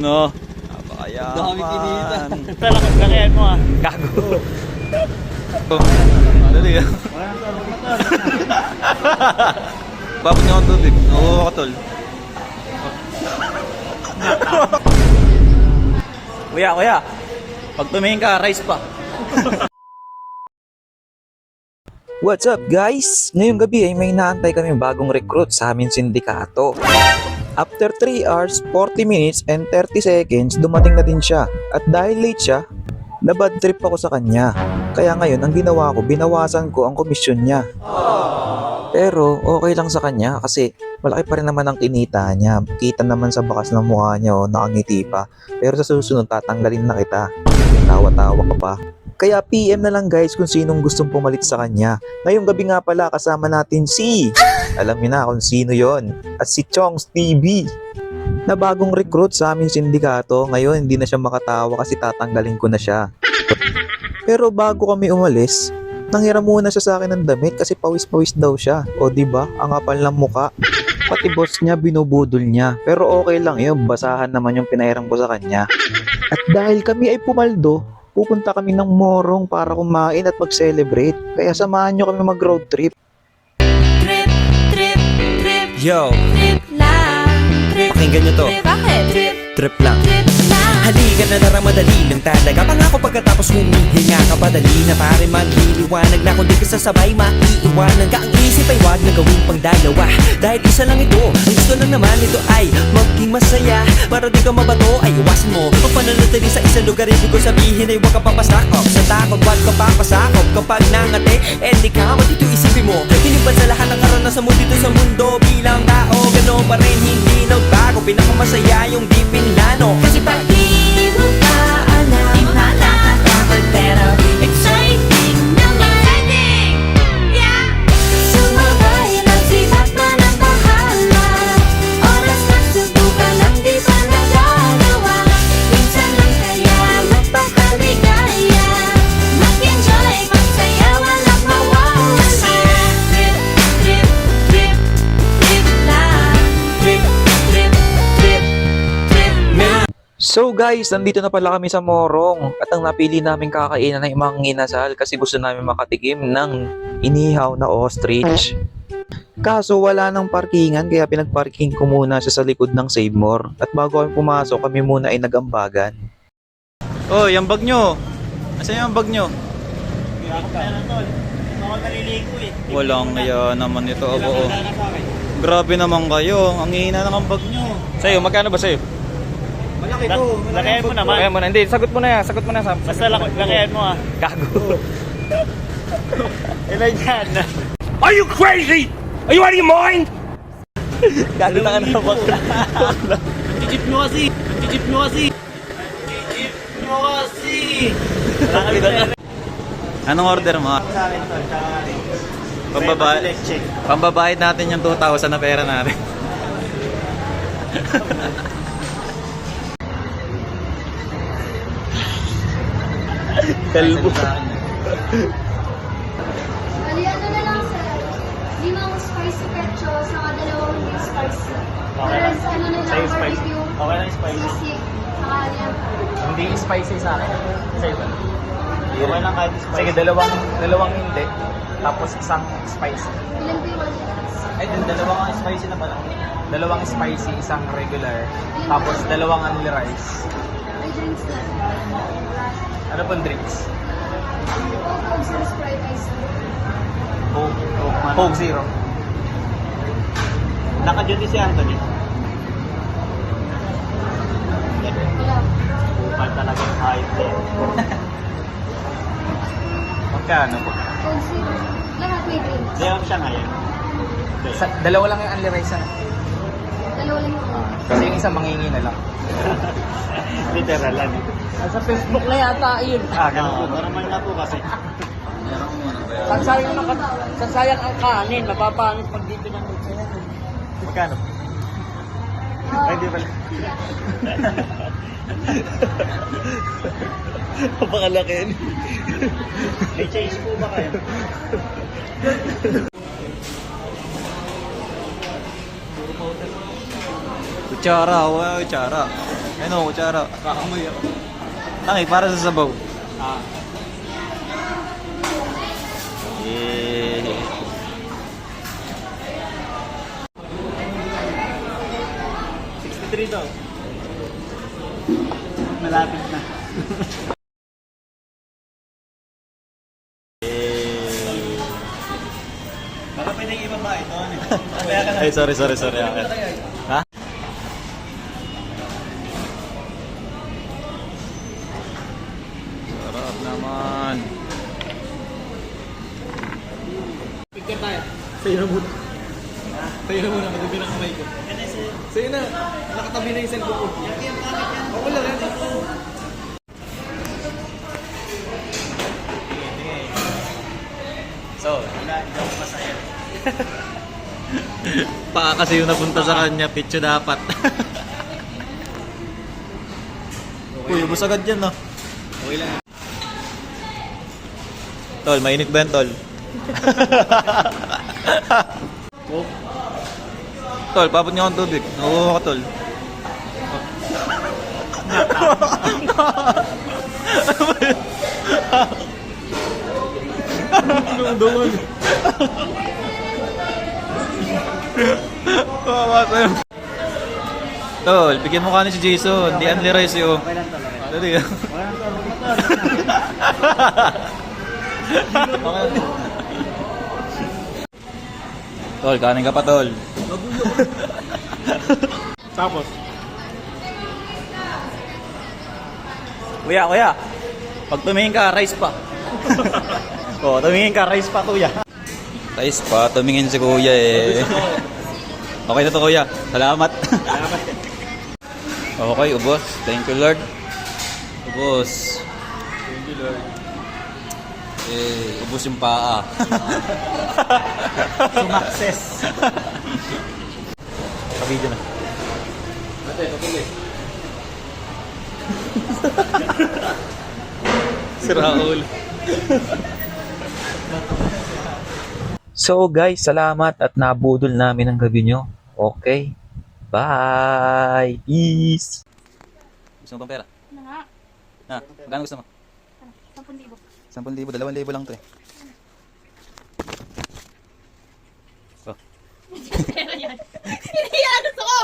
No. Napakayaman. Dami kinita. Talagang lakayan mo ah. Gago. Dali ah. Babot niyo ang tubig. Oo, katol. Kuya. Pag tumingin ka, rice pa. What's up guys? Ngayong gabi ay may inaantay kami bagong recruit sa aming sindikato. After 3 hours, 40 minutes and 30 seconds, dumating na din siya. At dahil late siya, na-bad trip ako sa kanya. Kaya ngayon, ang ginawa ko, binawasan ko ang komisyon niya. Pero okay lang sa kanya kasi malaki pa rin naman ang kinita niya. Kita naman sa bakas ng mukha niya, nakangiti pa. Pero sa susunod, tatanggalin na kita. Tawa-tawa ka pa. Kaya PM na lang guys kung sinong gustong pumalit sa kanya. Ngayong gabi nga pala kasama natin si... Alam niyo na kung sino yon. At si Chongs TV. Na bagong recruit sa aming sindikato. Ngayon hindi na siya makatawa kasi tatanggalin ko na siya. Pero bago kami umalis, nanghiram muna siya sa akin ng damit kasi pawis-pawis daw siya. O diba, ang kapal ng muka. Pati boss niya binubudol niya. Pero okay lang yun, basahan naman yung pinahiram ko sa kanya. At dahil kami ay pumaldo, pupunta kami ng Morong para kumain at mag-celebrate. Kaya samahan nyo kami mag-road trip. Trip Yo, lang. pakinggan nyo to. Bakit? Trip lang. Trip lang. Halika na tara madali lang talaga. Pangako pagkatapos humihinga ka padali na pare magliliwanag na kung di ka sasabay maiiwanan ka. Ang isip ay wag na gawing pangdalawa dahil isa lang ito. Ang gusto lang naman ito ay maging masaya. Para di ka mabato ay iwasan mo ang pananatili sa isang lugar. Ibig ko sabihin ay huwag ka papasakop sa takot, wag ka papasakop. Kapag nangate, di ka matito isipin mo. Hinipan sa lahat ng karanasan mo dito sa mundo. Bilang tao, gano'n pa rin hindi nagbago. Pinakamasaya yung di pinlano. Kasi pag Di mo pa alam, di pa nakakapag pero exciting naman. Yeah! Sumabay lang sipat na ng bahala. Oras na subukan ang di pa nagagawa. Minsan lang kaya magpakaligaya. Mag-enjoy, magsaya, walang mawawala. Trip lang. Trip na. So guys, nandito na pala kami sa Morong. At ang napili namin kakainan ay mga inasal kasi gusto namin makatikim ng inihaw na ostrich. Kaso wala nang parkingan kaya pinagparking ko muna siya sa likod ng Save More. At bago kami pumasok, kami muna ay nagambagan. Oh, yung bag nyo. Asan yung bag nyo? Walang kaya naman ito. Oo. Grabe naman kayo. Ang hina naman bag nyo. Sa'yo, magkano ba sa'yo? Malaki to. Lakayan mo naman. Kaya mo na. Hindi, sagot mo na yan. Sagot mo na. Basta lakayan mo ah. Gago. Ilan yan? Are you crazy? Are you out of your mind? Gago na ka na bag. Jeep nyo kasi. Jeep nyo kasi. Anong order mo? Pambabayad. Pambabayad natin yung 2,000 na pera natin. Kalbo. Ali, ano na lang sir? 5 spicy pecho, saka 2 hindi spicy. Whereas ano na lang, barbecue, Okay lang spicy. sisig, saka yan. Hindi spicy sa akin. Sa'yo ba? Okay lang kahit spicy. Sige, dalawang hindi. Tapos isang spicy. Ilan po yung orders? Ay, dalawang spicy na pala. Dalawang spicy, isang regular. Tapos dalawang only rice. May drinks na. Ano pong drinks? Coke zero Sprite ice. Coke Zero. Naka-duty si Anthony. Wala. Kupal talaga yung hype niya. Magkano po? Coke zero. Lahat may drinks. Layout siya ngayon. Dalawa lang yung only rice 2 lang yung Coke. kasi yung isa mangingi na lang. Literal lang. Sa Facebook na yata yun. Ganun po. Normal na po kasi. Sasayang ang kanin, mapapanit pag dito ng sa'yo. Magkano? Ay, di pala. Papakalaki yan. May change po ba kayo? Kutsara, wala kutsara. Ano, kutsara. Kakamoy ako. Tangi, para sa sabaw. Ah. Eh. daw. Malapit na. Baka pwedeng ibaba ito. Ay, sorry. Ha? Sarap naman. Picture tayo. Sa'yo na muna. Sa'yo na muna, madumi na kamay ko. Sa'yo na, nakatabi na yung cellphone ko. Ako lang yan. So, hindi ako masaya. Paa kasi yung napunta sa kanya, pitcho dapat. Uy, ubos agad yan, no? Okay lang. Tol, mainit ba yan, tol? Oh. Tol, papot niyo akong tubig. Oo ka, tol. Nung Kawawa sa'yo. Tol, bigyan mo ka si Jason. Di Anli Rice yun. Okay lang talaga. Dali. Okay lang talaga. Tol, kanin ka pa, tol. Tapos, Kuya. Pag tumingin ka, rice pa. Oo, tumingin ka, rice pa, kuya. Rice pa, tumingin si kuya eh. Okay na to, kuya. Salamat. Okay, ubos. Thank you, Lord. Ubos. thank you Lord. Ubos yung paa. Sumakses. Kabidyo na. Ate, patuloy. Sira ulo. So guys, salamat at nabudol namin ang gabi nyo. Okay. Bye. Peace. Gusto mo pang pera? Ano nga? Ha? Magkano gusto mo? 10,000. 10,000, 2,000 lang to eh. Oh. Pero yan. Hindi yan gusto ko!